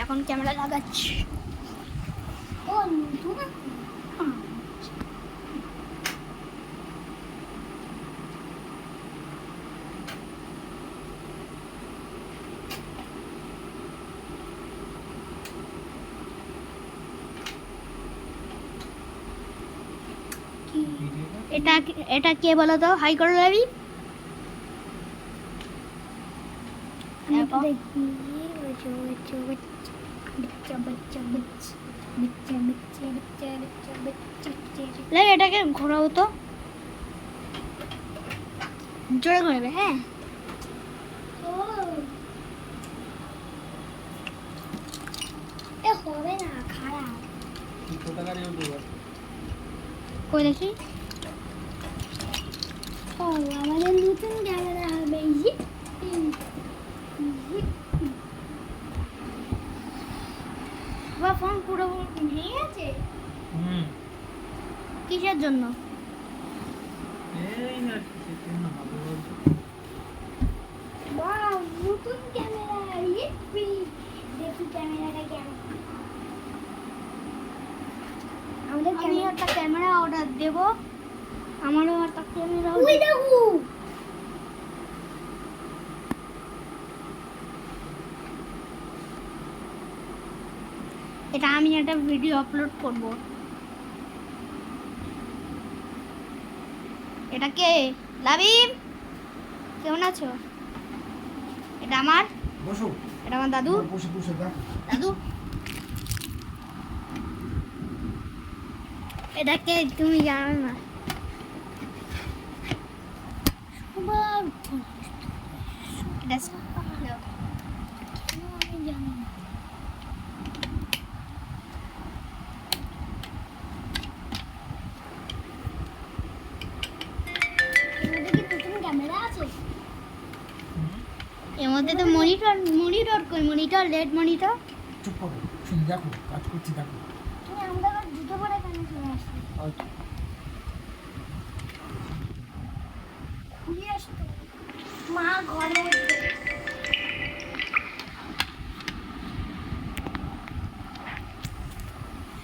এখন ক্যামেরা লাগাচ্ছি। ও নতুন এটা এটা কে বলো তো? হাই করো রবি। এটাকে ঘোরাও তো, জোরে ঘোরাবে। হ্যাঁ হবে না, খারাপ। কই দেখি। ও আমাদের নতুন ক্যামেরা হবে। বা ফোন পুরো ভেঙে গেছে। কিসের জন্য? এই না কিসের জন্য হবে বলতো। ওয়াও নতুন ক্যামেরা। ইপি দেখি ক্যামেরাটা কেমন। আমি একটা ক্যামেরা অর্ডার দেব। আমারও একটা ক্যামেরা। ওই দেখো, এটা আমি একটা ভিডিও আপলোড করব। এটা কে? লাবিব, কেমন আছো? এটা আমার, বসো। এটা আমার দাদু। বসে বসে দেখো। দাদু, এটা কে তুমি জানো না? এটা আমি জানি না। এর মধ্যে তো মনিটর কই? Monitor, LED monitor. চুপ করো, শুনে দেখো, কাজ করছি দেখো। তুমি আমরা দুটো পরে কেন চলে আসলে? খুলে আসতো মা ঘরে।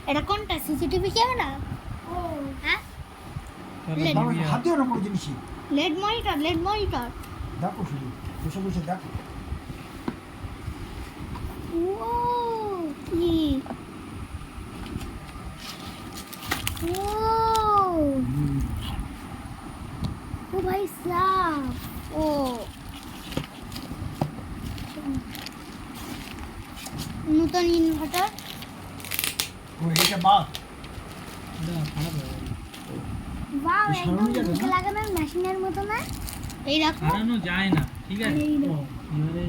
এটা কোনটা? CCTV camera? ও হ্যাঁ, হাত দিও না কোনো জিনিসই। LED monitor, LED monitor. দেখো শুধু, বসে বসে দেখো। ও কি? ও ও ভাই সাহ। ও নতুন ইনভার্টার। ও এটা বাদ। এটা খারাপ হয়ে গেল। ওয়াও, এই সারানো একদম যাবে মুখে না? লাগানোর মেশিনের মতো না? এই দেখো। সারানো যায় না, ঠিক আছে? আর এই দেখো। এবারে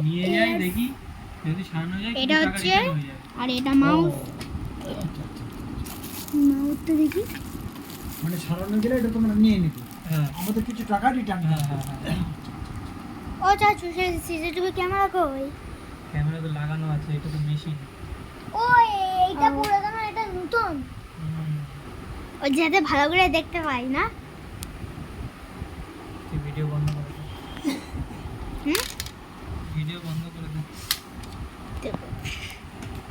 নিয়ে যাই দেখি, যদি সারানো যায় এটা কিছু টাকা হচ্ছে, return হয়ে যাবে। আর এটা মাউস। মাউসটা দেখি। মানে সারানো গেলে এটা তোমরা নিয়ে নিতে, হ্যাঁ আমাদের কিছু টাকা রিটার্ন হ্যাঁ করতে। হ্যাঁ। ও চাচু, সেই সিসিটিভি ক্যামেরা কই? ক্যামেরা তো লাগানো আছে, এটা তো মেশিন। ও এইটা পুরাতন, এটা নতুন। ও যাতে ভালো করে দেখতে পাই না। ভিডিও বন্ধ করে দাও। হুম